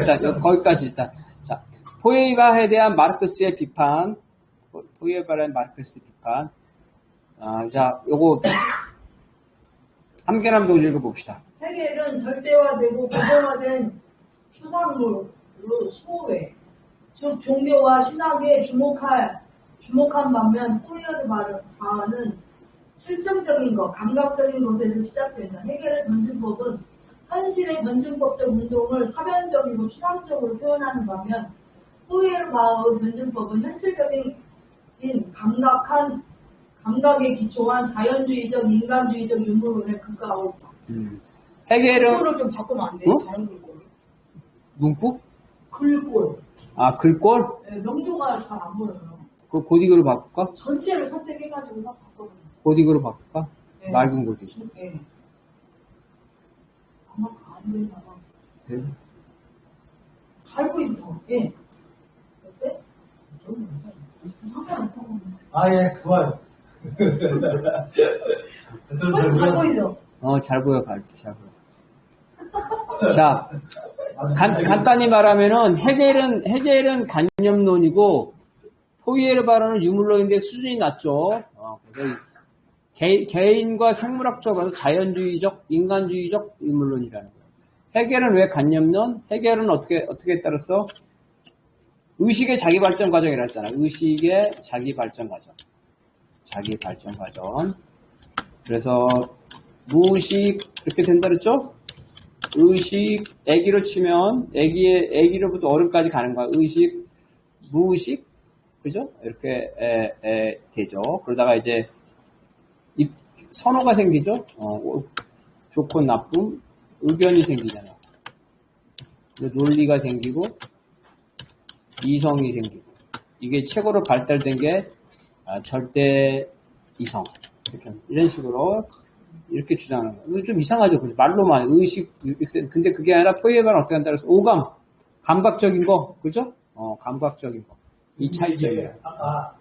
자, 거기까지 일단. 자, 포에바에 대한 마르크스의 비판. 포에바에 대한 마르크스의 비판. 자, 요거 함께남 동지 읽어봅시다. 헤겔은 절대화되고 고정화된 추상물로 소외, 즉 종교와 신학에 주목한 반면 포에르바는 실증적인 것, 감각적인 것에서 시작된다. 헤겔의 변증법은 현실의 변증법적 운동을 사변적이고 추상적으로 표현하는 반면 포에르바의 변증법은 현실적인 감각에 기초한 자연주의적, 인간주의적 유물론에 근거하고. 헤겔은 글꼴을 좀 바꾸면 안 돼요? 다른 글꼴을. 문구? 글꼴. 아, 글꼴? 네, 명조가 잘 안 보여요. 그 고딕으로 바꿀까? 전체를 선택해가지고서 바꿔보면. 고딕으로 바꿀까? 네. 맑은 고딕. 네. 아마 안 되나 봐. 네. 잘 보이죠? 예. 어때? 예, 그만. 잘 보이죠? 잘 보여, 잘 보여. 자, 간단히 말하면은, 헤겔은 관념론이고, 포이에르바르는 유물론인데 수준이 낮죠. 그래서 개인과 생물학적으로 자연주의적, 인간주의적 유물론이라는 거예요. 헤겔은 왜 관념론? 헤겔은 어떻게 따라서 의식의 자기 발전 과정이라 했잖아. 의식의 자기 발전 과정. 자기 발전 과정. 그래서 무의식 이렇게 된다 그랬죠? 의식, 애기로 치면 애기로부터 어른까지 가는 거야. 의식, 무의식, 그죠? 이렇게 되죠. 그러다가 이제 선호가 생기죠. 좋고 나쁨, 의견이 생기잖아. 논리가 생기고 이성이 생기고 이게 최고로 발달된 게 절대 이성. 이런 식으로 이렇게 주장하는 거예요. 좀 이상하죠. 말로만 의식, 근데 그게 아니라 포이에바는 어떻게 한다 그래서 오감, 감각적인 거, 그죠? 감각적인 거. 이 차이점이에요. 아까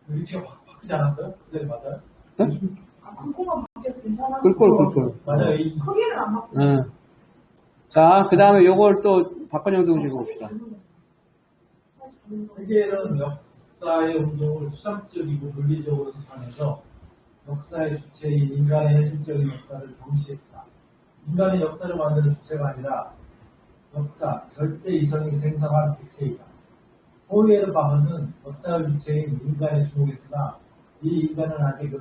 위치가 바뀌지 않았어요? 그대로 맞아요? 응? 글꼴만 바뀌어서 괜찮아? 글꼴. 맞아요. 크기는 안 바뀌어. 응. 자, 그 다음에 요걸 또 박건영 동지 봅시다. 헤겔은 역사의 운동을 추상적이고 논리적으로 비판해서 역사의 주체인 인간의 현실적인 역사를 경시했다. 인간의 역사를 만드는 주체가 아니라 역사, 절대 이성이 생성한 객체이다. 포이에르바흐는 역사의 주체인 인간에 주목했으나 이 인간은 아직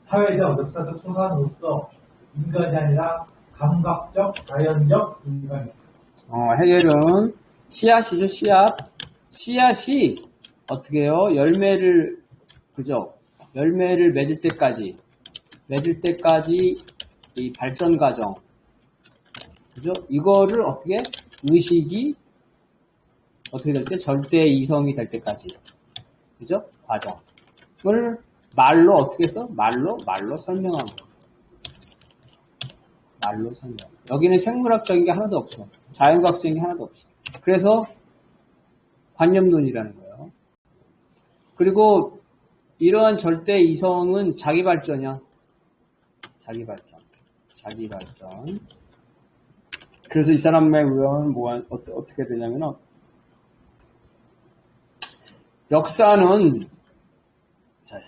사회적, 역사적 소산으로서 인간이 아니라 감각적, 자연적 인간이다. 헤겔은 씨앗이죠, 씨앗. 씨앗이 어떻게 해요? 그죠? 열매를 맺을 때까지 이 발전 과정. 그죠? 이거를 어떻게 의식이 어떻게 될 때? 절대 이성이 될 때까지. 그죠? 과정을 말로 어떻게 해서? 말로 설명하는 거예요. 말로 설명. 여기는 생물학적인 게 하나도 없어. 자연과학적인 게 하나도 없어. 그래서 관념론이라는 거예요. 그리고 이러한 절대 이성은 자기 발전이야. 자기 발전. 그래서 이 사람의 의견은 어떻게 되냐면은, 역사는, 자,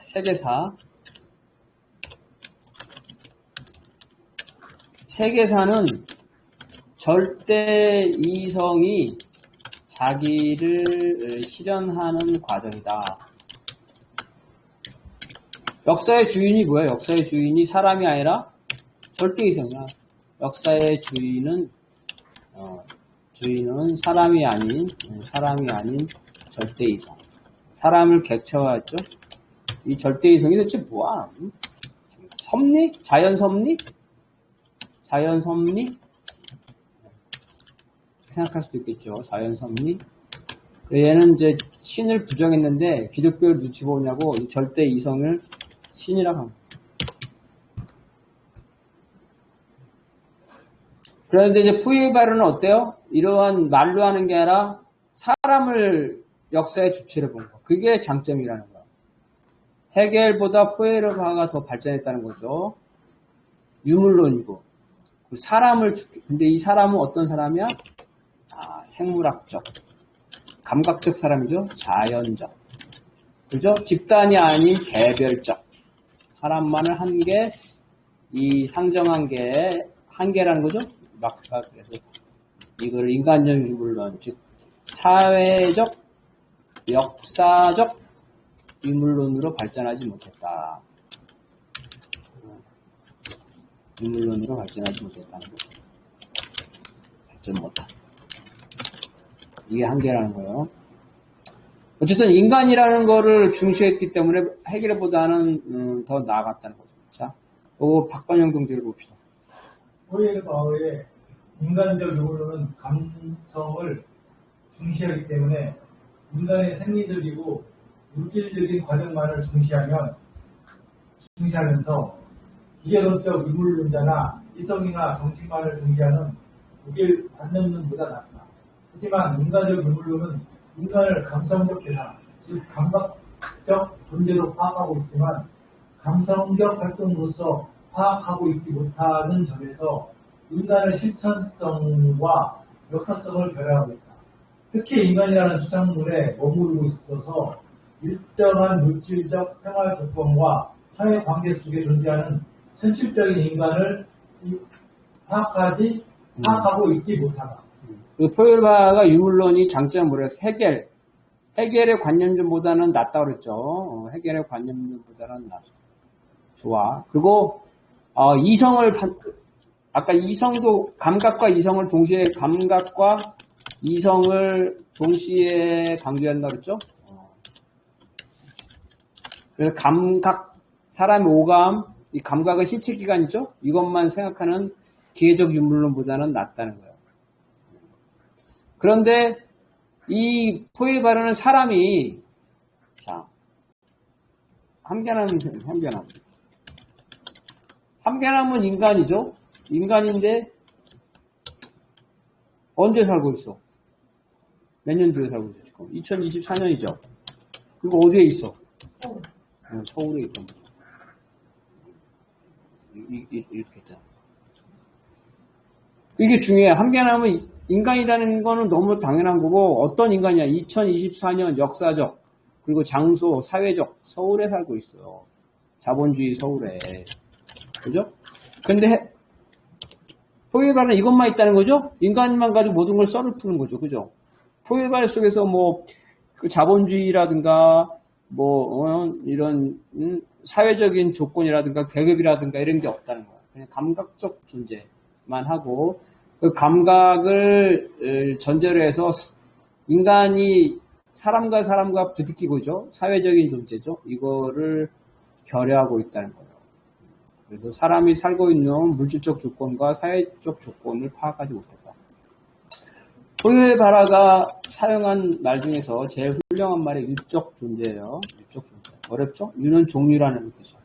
세계사는 절대 이성이 자기를 실현하는 과정이다. 역사의 주인이 뭐야? 역사의 주인이 사람이 아니라 절대 이성이야. 역사의 주인은 사람이 아닌 절대 이성. 사람을 객체화했죠. 이 절대 이성이 도대체 뭐야? 섭리? 자연 섭리? 생각할 수도 있겠죠. 자연 섭리. 얘는 이제 신을 부정했는데 기독교를 눈치 보냐고 이 절대 이성을 신이라고 합니다. 그런데 이제 포이에르바르는 어때요? 이러한 말로 하는 게 아니라 사람을 역사의 주체로 본 거. 그게 장점이라는 거야. 헤겔보다 포이에르바르가 더 발전했다는 거죠. 유물론이고. 근데 이 사람은 어떤 사람이야? 생물학적, 감각적 사람이죠. 자연적, 그죠? 집단이 아닌 개별적. 사람만을 한계, 이 상정한 게 한계라는 거죠. 막스가 그래서 이걸 인간적 유물론, 즉 사회적, 역사적 유물론으로 발전하지 못했다. 유물론으로 발전하지 못했다는 거죠. 발전 못한. 이게 한계라는 거예요. 어쨌든 인간이라는 거를 중시했기 때문에 해결보다는 더 나아갔다는 거죠. 자, 박건영 동지를 봅시다. 포에바의 인간적 유물론은 감성을 중시하기 때문에 인간의 생리적이고 물질적인 과정만을 중시하면서 기계론적 유물론자나 이성이나 정신만을 중시하는 독일 관념론보다 낫다. 하지만 인간적 유물론은 인간을 감성적 대상, 즉 감각적 존재로 파악하고 있지만 감성적 활동으로서 파악하고 있지 못하는 점에서 인간의 실천성과 역사성을 결여하고 있다. 특히 인간이라는 추상물에 머무르고 있어서 일정한 물질적 생활 조건과 사회 관계 속에 존재하는 현실적인 인간을 파악하고 있지 못하다. 포에바가 유물론이 장점은 뭐래서 해겔의 관념론보다는 낫다고 그랬죠. 해겔의 관념론보다는 낫죠. 좋아. 그리고 아까 이성도 감각과 이성을 동시에 강조한다 그랬죠. 그래서 감각, 사람의 오감, 이 감각은 신체 기관이죠. 이것만 생각하는 기계적 유물론보다는 낫다는 거예요. 그런데 이 포에바르는 사람이 자 함께남은 인간이죠. 인간인데 언제 살고 있어? 몇 년도에 살고 있어? 지금 2024년이죠. 그리고 어디에 있어? 서울에 있던 거죠. 이렇게 있잖아. 이게 중요해. 함께남은 인간이라는 거는 너무 당연한 거고, 어떤 인간이야? 2024년 역사적, 그리고 장소, 사회적, 서울에 살고 있어요. 자본주의 서울에. 그죠? 근데, 포에바르는 이것만 있다는 거죠? 인간만 가지고 모든 걸 썰을 푸는 거죠. 그죠? 포에바르 속에서 그 자본주의라든가, 이런, 사회적인 조건이라든가, 계급이라든가 이런 게 없다는 거야. 그냥 감각적 존재만 하고, 그 감각을 전제로 해서 인간이 사람과 부딪히고죠. 사회적인 존재죠. 이거를 결여하고 있다는 거예요. 그래서 사람이 살고 있는 물질적 조건과 사회적 조건을 파악하지 못했다. 포에바라가 사용한 말 중에서 제일 훌륭한 말이 유적 존재예요. 유적 존재. 어렵죠? 유는 종류라는 뜻이에요.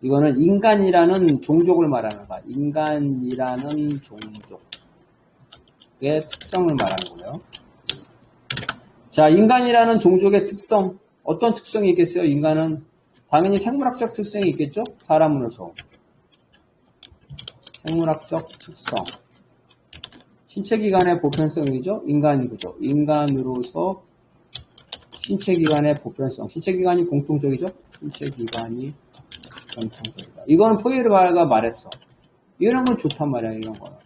이거는 인간이라는 종족을 말하는 거야. 인간이라는 종족. 특성을 말하는 거예요. 자, 인간이라는 종족의 특성, 어떤 특성이 있겠어요? 인간은 당연히 생물학적 특성이 있겠죠? 사람으로서. 생물학적 특성. 신체기관의 보편성이죠? 인간이죠. 인간으로서 신체기관의 보편성. 신체기관이 공통적이죠? 신체기관이 공통적이다. 이거는 포에바르가 말했어. 이런 건 좋단 말이야, 이런 거는.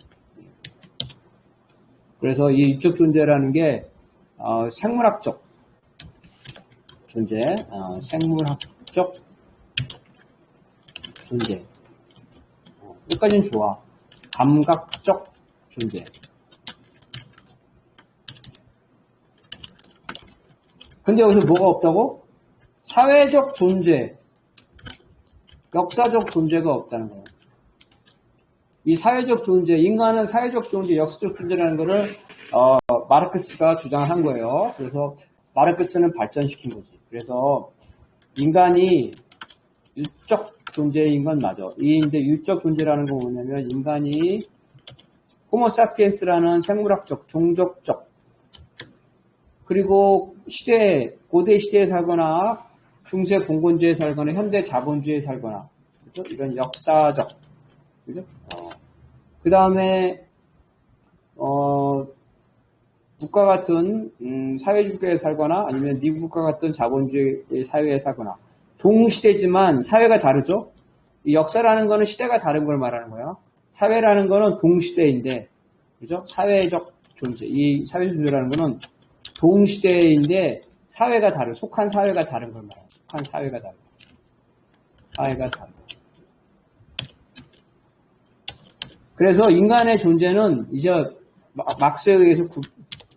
그래서 이 유적 존재라는 게 생물학적 존재, 생물학적 존재. 여기까지는 좋아. 감각적 존재. 근데 여기서 뭐가 없다고? 사회적 존재, 역사적 존재가 없다는 거예요. 이 사회적 존재, 인간은 사회적 존재, 역사적 존재라는 거를 마르크스가 주장한 거예요. 그래서 마르크스는 발전시킨 거지. 그래서 인간이 유적 존재인 건 맞아. 이 이제 유적 존재라는 건 뭐냐면 인간이 호모사피엔스라는 생물학적, 종족적, 그리고 고대 시대에 살거나 중세 봉건주의에 살거나 현대 자본주의에 살거나, 그죠? 이런 역사적, 그죠? 그 다음에 북과 같은 사회주의에 살거나 아니면 미국과 같은 자본주의 사회에 살거나 동시대지만 사회가 다르죠. 이 역사라는 거는 시대가 다른 걸 말하는 거예요. 사회라는 거는 동시대인데, 그죠? 사회적 존재. 이 사회 존재라는 거는 동시대인데 사회가 다른, 속한 사회가 다른 걸 말해요. 속한 사회가 다른. 사회가 다른. 그래서 인간의 존재는 이제 막스에 의해서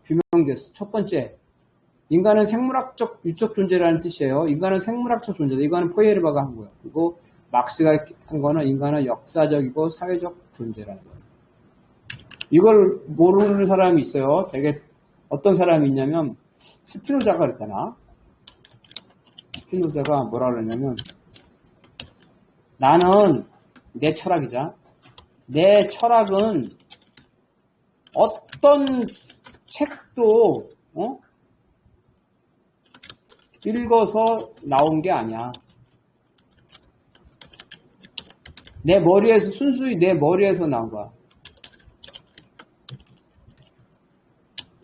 규명됐어. 첫 번째, 인간은 생물학적 유적 존재라는 뜻이에요. 인간은 생물학적 존재다. 이거는 포이에르바가 한 거예요. 그리고 막스가 한 거는 인간은 역사적이고 사회적 존재라는 거예요. 이걸 모르는 사람이 있어요. 되게 어떤 사람이 있냐면 스피노자가 그랬잖아. 스피노자가 뭐라 그러냐면 나는 내 철학이자 내 철학은 어떤 책도 읽어서 나온 게 아니야. 내 머리에서 순수히 내 머리에서 나온 거야.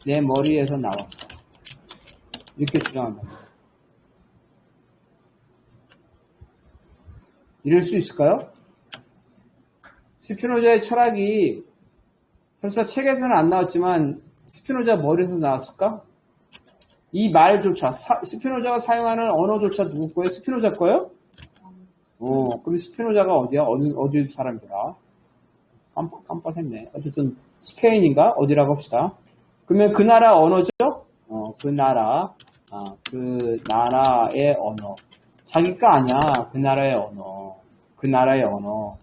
내 머리에서 나왔어. 이렇게 주장한다. 이럴 수 있을까요? 스피노자의 철학이 설사 책에서는 안 나왔지만 스피노자 머리에서 나왔을까? 이 말조차 스피노자가 사용하는 언어조차 누구 거예요? 스피노자 거예요? 그럼 스피노자가 어디야? 어디 사람이더라? 깜빡했네. 어쨌든 스페인인가? 어디라고 합시다. 그러면 그 나라 언어죠? 그 나라의 언어. 자기가 아니야. 그 나라의 언어. 그 나라의 언어.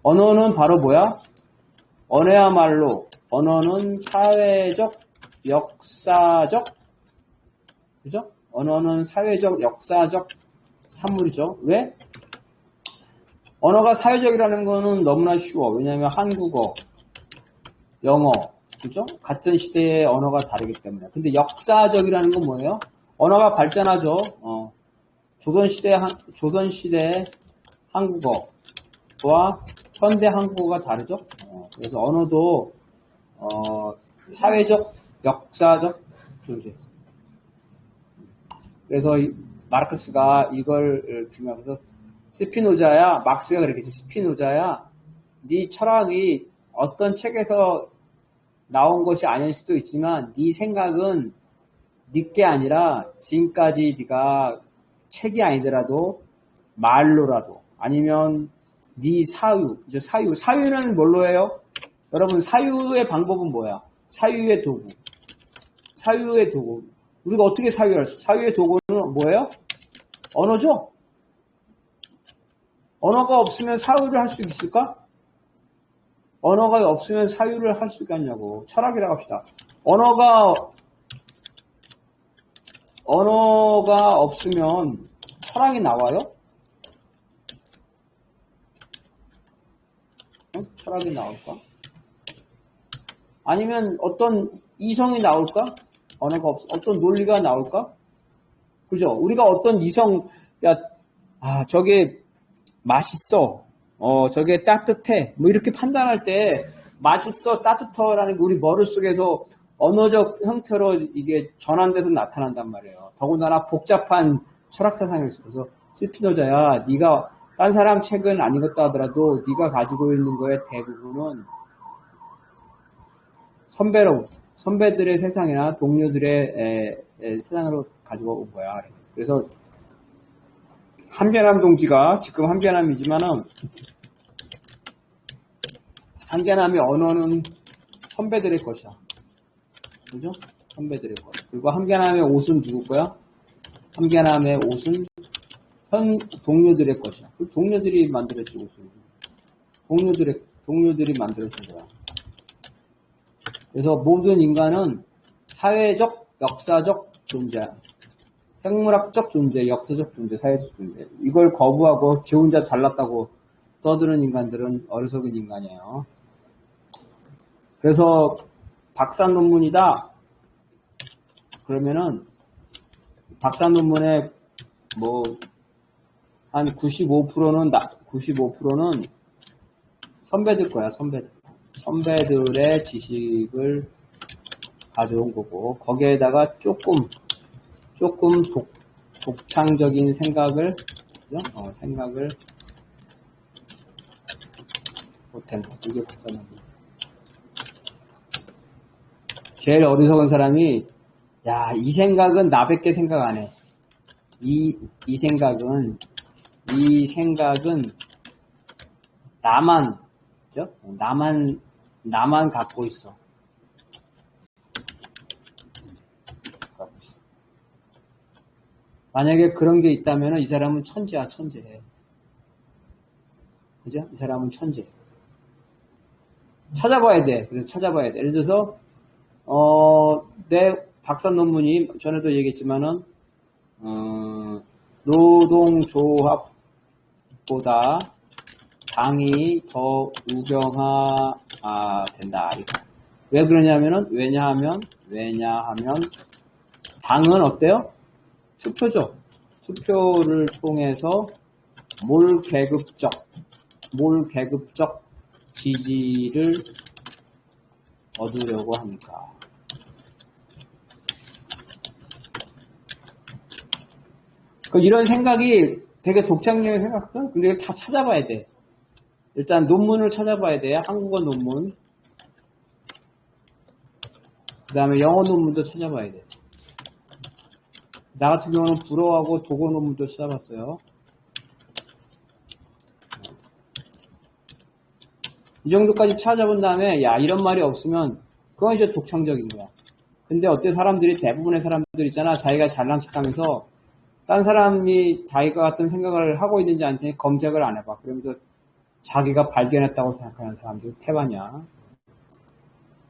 언어는 바로 뭐야? 언어야말로, 언어는 사회적, 역사적, 그죠? 언어는 사회적, 역사적 산물이죠. 왜? 언어가 사회적이라는 거는 너무나 쉬워. 왜냐하면 한국어, 영어, 그죠? 같은 시대의 언어가 다르기 때문에. 근데 역사적이라는 건 뭐예요? 언어가 발전하죠. 조선시대 한국어와 현대 한국어가 다르죠. 그래서 언어도 사회적, 역사적 존재. 그래서 마르크스가 이걸 규명해서 스피노자야, 막스가 그랬겠지. 스피노자야, 네 철학이 어떤 책에서 나온 것이 아닐 수도 있지만 네 생각은 네게 아니라 지금까지 네가 책이 아니더라도 말로라도 아니면 네 사유는 뭘로 해요? 여러분 사유의 방법은 뭐야? 사유의 도구. 우리가 어떻게 사유할 수? 사유의 도구는 뭐예요? 언어죠? 언어가 없으면 사유를 할 수 있을까? 언어가 없으면 사유를 할 수 있겠냐고. 철학이라고 합시다. 언어가 없으면 철학이 나와요? 철학이 나올까? 아니면 어떤 이성이 나올까? 언어가 어떤 논리가 나올까? 그죠? 우리가 어떤 저게 맛있어. 저게 따뜻해. 뭐 이렇게 판단할 때 맛있어, 따뜻하라는 게 우리 머릿속에서 언어적 형태로 이게 전환돼서 나타난단 말이에요. 더군다나 복잡한 철학 사상이 있어서 스피노자야, 네가 딴 사람 책은 안 읽었다 하더라도 네가 가지고 있는 거의 대부분은 선배들의 세상이나 동료들의 세상으로 가지고 온 거야. 그래서 한계남 동지가 지금 한계남이지만은 한계남의 언어는 선배들의 것이야. 그죠? 선배들의 것. 그리고 한계남의 옷은 누구 거야? 한계남의 옷은 동료들의 것이야. 그 동료들이 만들었지, 옷을. 동료들이 만들어준 거야. 그래서 모든 인간은 사회적, 역사적 존재야. 생물학적 존재, 역사적 존재, 사회적 존재. 이걸 거부하고 지 혼자 잘났다고 떠드는 인간들은 어리석은 인간이에요. 그래서 박사 논문이다. 그러면은 박사 논문에 한 95%는 선배들 거야, 선배들. 선배들의 지식을 가져온 거고, 거기에다가 조금 독창적인 생각을, 그죠? 생각을 보탠 거. 이게 박사님. 제일 어리석은 사람이, 야, 이 생각은 나밖에 생각 안 해. 이 생각은 나만, 그죠? 나만 갖고 있어. 만약에 그런 게 있다면 이 사람은 천재야, 천재. 그죠? 이 사람은 천재. 찾아봐야 돼. 그래서 찾아봐야 돼. 예를 들어서, 내 박사 논문이, 전에도 얘기했지만은, 노동조합보다 당이 더 우경화된다. 왜 그러냐면은, 왜냐하면, 당은 어때요? 투표죠. 투표를 통해서 몰계급적 지지를 얻으려고 하니까. 이런 생각이 되게 독창적인 생각이거든? 근데 이걸 다 찾아봐야 돼. 일단 논문을 찾아봐야 돼. 한국어 논문. 그 다음에 영어 논문도 찾아봐야 돼. 나 같은 경우는 불어하고 독어 논문도 찾아봤어요. 이 정도까지 찾아본 다음에, 야, 이런 말이 없으면, 그건 이제 독창적인 거야. 근데 어때 사람들이, 대부분의 사람들 있잖아. 자기가 잘난 척 하면서, 딴 사람이 자기가 같은 생각을 하고 있는지 안 했는지 검색을 안 해봐. 그러면서 자기가 발견했다고 생각하는 사람들이 태반이야.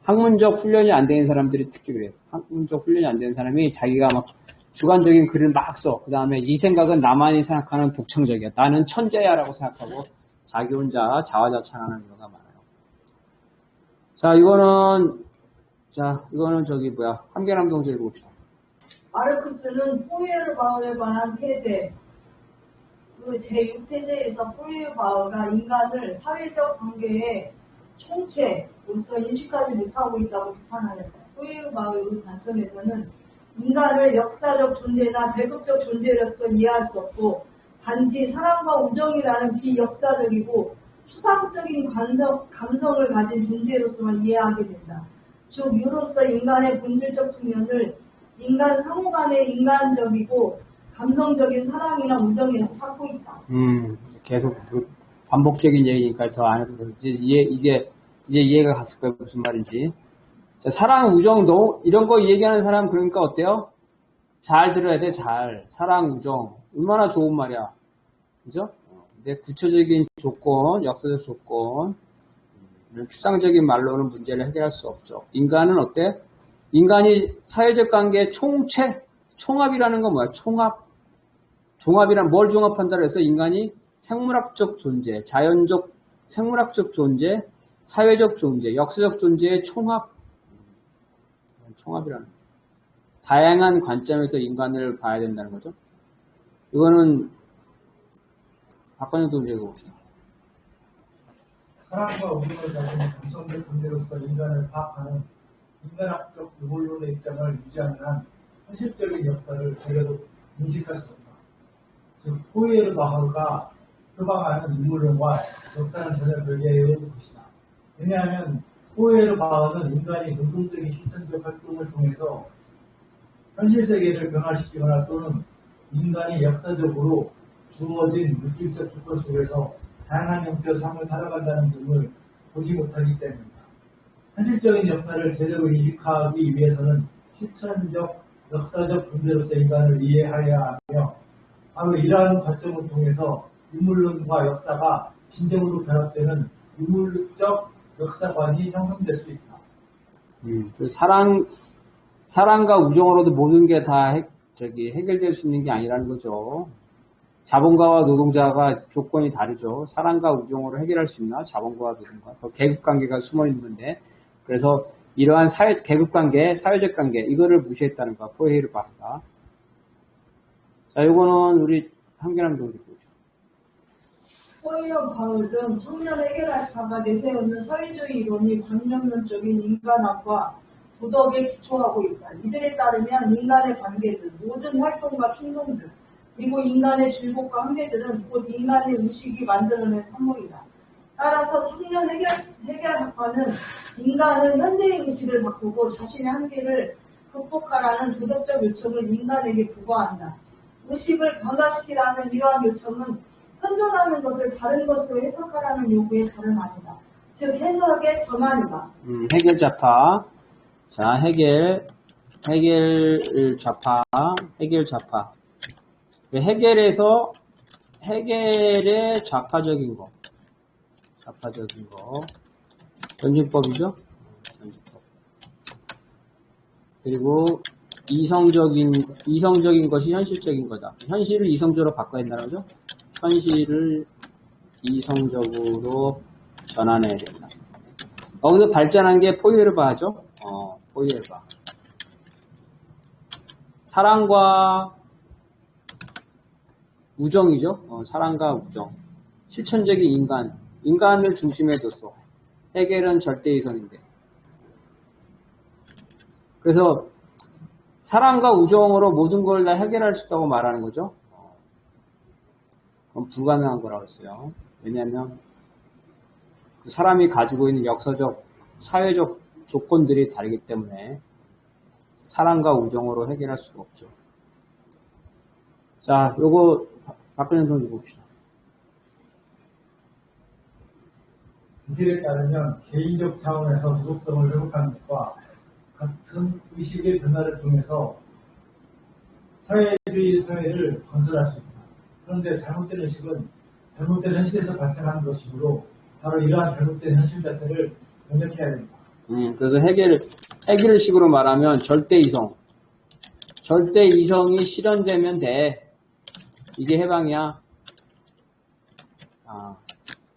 학문적 훈련이 안 되는 사람들이 특히 그래요. 학문적 훈련이 안 되는 사람이 자기가 막 주관적인 글을 막 써. 그 다음에 이 생각은 나만이 생각하는 독창적이야. 나는 천재야 라고 생각하고 자기 혼자 자화자찬하는 경우가 많아요. 이거는 한계남 동생 읽어봅시다. 마르크스는 포이에르바흐에 관한 태제, 그 제6태제에서 포이에르바흐가 인간을 사회적 관계의 총체로서 인식하지 못하고 있다고 비판하였다. 포이에르바흐의 관점에서는 인간을 역사적 존재나 배급적 존재로서 이해할 수 없고 단지 사랑과 우정이라는 비역사적이고 추상적인 감성을 가진 존재로서만 이해하게 된다. 즉 유로서 인간의 본질적 측면을 인간 상호 간의 인간적이고 감성적인 사랑이나 우정에서 찾고 있다. 계속 반복적인 얘기니까 더 안 해도 이제 이해가 갔을 거예요. 무슨 말인지. 자, 사랑, 우정, 이런 거 얘기하는 사람 그러니까 어때요? 잘 들어야 돼, 잘. 사랑, 우정. 얼마나 좋은 말이야. 그죠? 근데 구체적인 조건, 역사적 조건, 추상적인 말로는 문제를 해결할 수 없죠. 인간은 어때? 인간이 사회적 관계의 총합이라는 건 뭐야? 종합이란 뭘 종합한다고 해서 인간이 생물학적 존재, 생물학적 존재, 사회적 존재, 역사적 존재의 총합이라는 거예요. 다양한 관점에서 인간을 봐야 된다는 거죠. 이거는 박관영 동지가 봅시다. 사랑과 우정을 가진 감성적 존재로서 인간을 파악하는 인간학적 유물론의 입장을 유지하는 한 현실적인 역사를 제대로 인식할 수 없다. 즉 포이에르바흐가 표방하는 인물론과 역사는 전혀 별개의 것이다. 왜냐하면 포이에르바흐는 인간이 능동적인 실천적 활동을 통해서 현실 세계를 변화시키거나 또는 인간이 역사적으로 주어진 물질적 조건 속에서 다양한 형태의 삶을 살아간다는 점을 보지 못하기 때문이다. 현실적인 역사를 제대로 인식하기 위해서는 실천적, 역사적 존재로서 인간을 이해해야 하며 바로 이러한 관점을 통해서 인물론과 역사가 진정으로 결합되는 인물적 역사관이 형성될 수 있다. 사랑과 우정으로도 모든 게 다 해결될 수 있는 게 아니라는 거죠. 자본가와 노동자가 조건이 다르죠. 사랑과 우정으로 해결할 수 있나? 자본가와 노동가. 계급관계가 숨어 있는 건데. 그래서 이러한 계급관계, 사회적 관계, 이거를 무시했다는 거야. 포이에르바흐가. 자, 요거는 우리 한계남 동지 보죠. 포이에르바흐는 청년 해결할 바가 내세우는 사회주의 이론이 관념론적인 인간학과 도덕에 기초하고 있다. 이들에 따르면 인간의 관계들, 모든 활동과 충동들, 그리고 인간의 질곡과 한계들은 곧 인간의 의식이 만들어낸 산물이다. 따라서 청년 해결학파는 인간은 현재의 의식을 바꾸고 자신의 한계를 극복하라는 도덕적 요청을 인간에게 부과한다. 의식을 변화시키라는 이러한 요청은 현존하는 것을 다른 것으로 해석하라는 요구의 다름 아니다. 즉 해석의 전환이다. 해결 좌파. 자, 해결 좌파. 해결의 좌파적인 거. 전진법이죠? 전진법. 그리고 이성적인 것이 현실적인 거다. 현실을 이성적으로 바꿔야 된다는 거죠? 현실을 이성적으로 전환해야 된다. 거기서 발전한 게 포이에르바죠? 포이에르바. 사랑과 우정이죠? 사랑과 우정. 실천적인 인간을 중심에 뒀어. 해결은 절대이성인데. 그래서 사랑과 우정으로 모든 걸 다 해결할 수 있다고 말하는 거죠. 그건 불가능한 거라고 했어요. 왜냐하면 그 사람이 가지고 있는 역사적, 사회적 조건들이 다르기 때문에 사랑과 우정으로 해결할 수가 없죠. 자, 요거 박근혜 선수 봅시다. 이들에 따르면 개인적 차원에서 도덕성을 회복하는 것과 같은 의식의 변화를 통해서 사회주의 사회를 건설할 수 있다. 그런데 잘못된 의식은 잘못된 현실에서 발생하는 것이므로 바로 이러한 잘못된 현실 자체를 변혁해야 됩니다. 그래서 해결식으로 말하면 절대이성이 실현되면 돼. 이게 해방이야.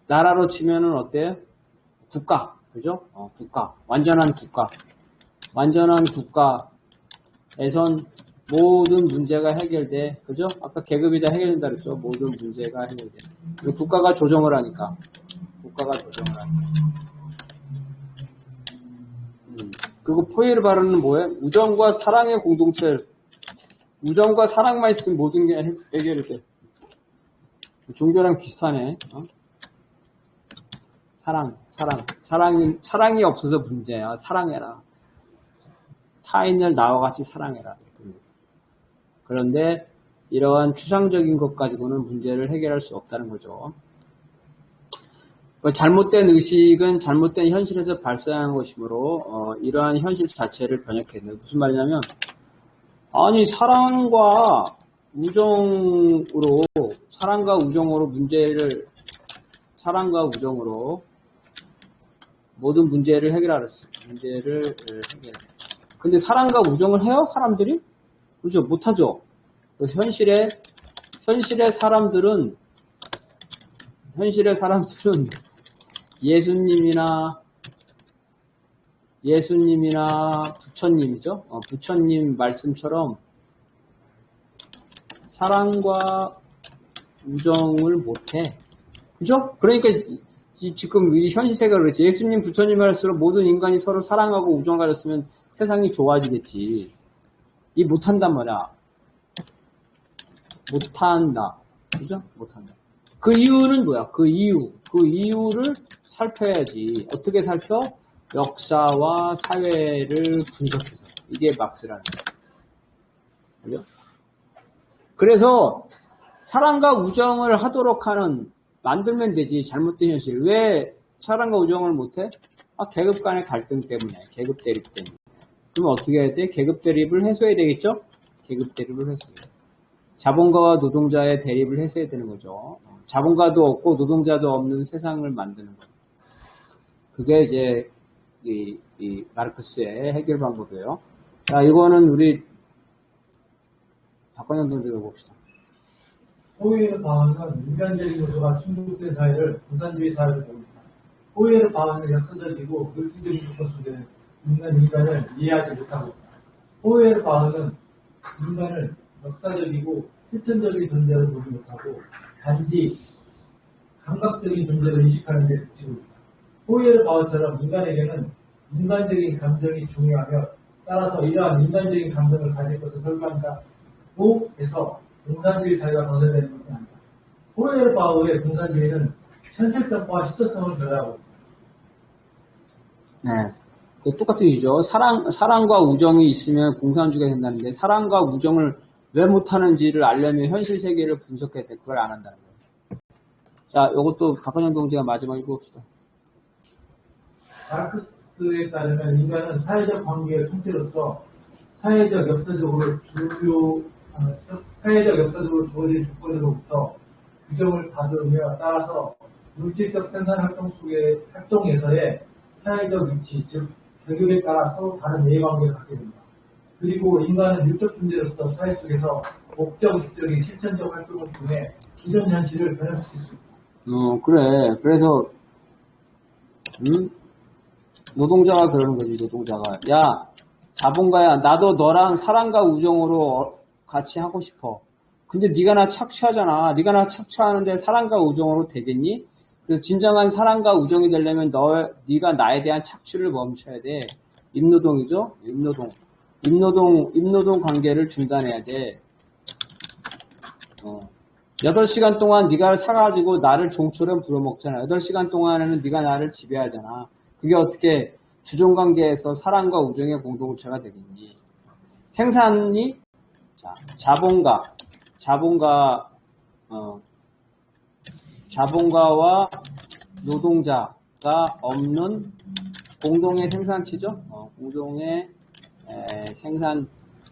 나라로 치면은 어때요? 국가, 그죠? 국가. 완전한 국가에선 모든 문제가 해결돼. 그죠? 아까 계급이 다 해결된다 그랬죠? 모든 문제가 해결돼. 국가가 조정을 하니까. 그리고 포이에르바르는 뭐예요? 우정과 사랑의 공동체. 우정과 사랑만 있으면 모든 게 해결이 돼. 종교랑 비슷하네. 사랑이 없어서 문제야. 사랑해라. 타인을 나와 같이 사랑해라. 그런데 이러한 추상적인 것 가지고는 문제를 해결할 수 없다는 거죠. 잘못된 의식은 잘못된 현실에서 발생한 것이므로 이러한 현실 자체를 변혁해야 돼요. 무슨 말이냐면 아니 사랑과 우정으로 모든 문제를 해결하랬어. 문제를 해결해. 근데 사랑과 우정을 해요? 사람들이? 그죠? 못하죠. 그래서 현실의 사람들은 예수님이나 부처님이죠. 부처님 말씀처럼 사랑과 우정을 못해. 그죠? 그러니까 지금 이 현실세가 그렇지. 예수님, 부처님 말씀으로 모든 인간이 서로 사랑하고 우정 가졌으면 세상이 좋아지겠지. 이 못한단 말이야. 못한다. 그죠? 못한다. 그 이유는 뭐야? 그 이유를 살펴야지. 어떻게 살펴? 역사와 사회를 분석해서. 이게 막스라는 거예요. 그죠? 그래서 사랑과 우정을 하도록 만들면 되지. 잘못된 현실. 왜 사랑과 우정을 못해? 계급 간의 갈등 때문에. 계급 대립 때문에. 그럼 어떻게 해야 돼? 계급 대립을 해소해야 되겠죠? 계급 대립을 해소해. 자본가와 노동자의 대립을 해소해야 되는 거죠. 자본가도 없고 노동자도 없는 세상을 만드는 거죠. 그게 이제 이 마르크스의 해결 방법이에요. 자, 이거는 우리 박관현 동지로 봅시다. 포이에르 바흐는 인간적인 요소가 충족된 사회를 공산주의 사회로 보입니다. 포이에르 바흐는 역사적이고 물질적인 조건 속에 있는 인간을 이해하지 못하고 있다. 포이에르 바흐는 인간을 역사적이고 실천적인 존재로 보지 못하고 단지 감각적인 존재로 인식하는 데 그치고 있다. 포이에르 바흐처럼 인간에게는 인간적인 감정이 중요하며 따라서 이러한 인간적인 감정을 가질 것을 설계한다고 해서 공산주의 사회가 건설되는 것은 아니다. 호헤르바흐의 공산주의는 현실성과 시초성을 결합하고 네. 그 똑같은 얘기죠. 사랑과 우정이 있으면 공산주의가 된다는데, 사랑과 우정을 왜 못하는지를 알려면 현실 세계를 분석해야 돼. 그걸 안 한다는 거예요. 자, 요것도 박헌영 동지가 마지막 읽어봅시다. 마르크스에 따르면 인간은 사회적 관계의 총체로서 사회적 역사적으로 주어진 조건으로부터 규정을 받으며 따라서 물질적 생산 활동에서의 사회적 위치, 즉 결격에 따라 서로 다른 이해관계를 갖게 된다. 그리고 인간은 유적 존재로서 사회 속에서 목적적인 실천적 활동을 통해 기존 현실을 변화시킬 수 있다. 그래. 그래서 노동자가 그러는 거지. 노동자가, 야, 자본가야, 나도 너랑 사랑과 우정으로 같이 하고 싶어. 근데 네가 나 착취하잖아. 네가 나 착취하는데 사랑과 우정으로 되겠니? 그래서 진정한 사랑과 우정이 되려면 네가 나에 대한 착취를 멈춰야 돼. 임노동이죠? 임노동 관계를 중단해야 돼. 8시간 동안 네가 사가지고 나를 종처럼 부려먹잖아. 8시간 동안에는 네가 나를 지배하잖아. 그게 어떻게 주종관계에서 사랑과 우정의 공동체가 되겠니? 생산이, 자, 자본가와 노동자가 없는 공동의 생산체죠. 공동의 생산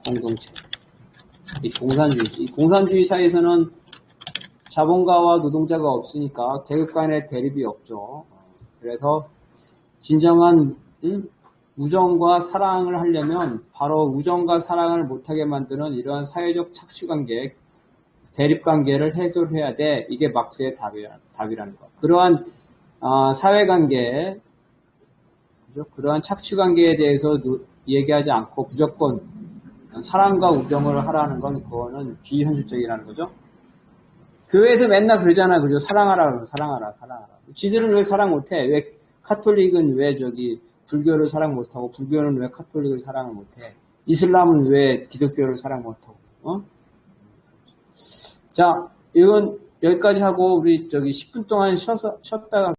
공동체. 이 공산주의지. 이 공산주의 사회에서는 자본가와 노동자가 없으니까 계급 간의 대립이 없죠. 그래서 진정한 우정과 사랑을 하려면 바로 우정과 사랑을 못하게 만드는 이러한 사회적 착취관계, 대립관계를 해소해야 돼. 이게 막스의 답이라는 거. 그러한 사회관계, 그러한 착취관계에 대해서 얘기하지 않고 무조건 사랑과 우정을 하라는 건 그거는 비현실적이라는 거죠. 교회에서 맨날 그러잖아. 그죠? 사랑하라. 지들은 왜 사랑 못해? 왜 카톨릭은 왜 불교를 사랑 못하고, 불교는 왜 카톨릭을 사랑을 못해? 이슬람은 왜 기독교를 사랑 못하고, 자, 이건 여기까지 하고, 우리 10분 동안 쉬었다가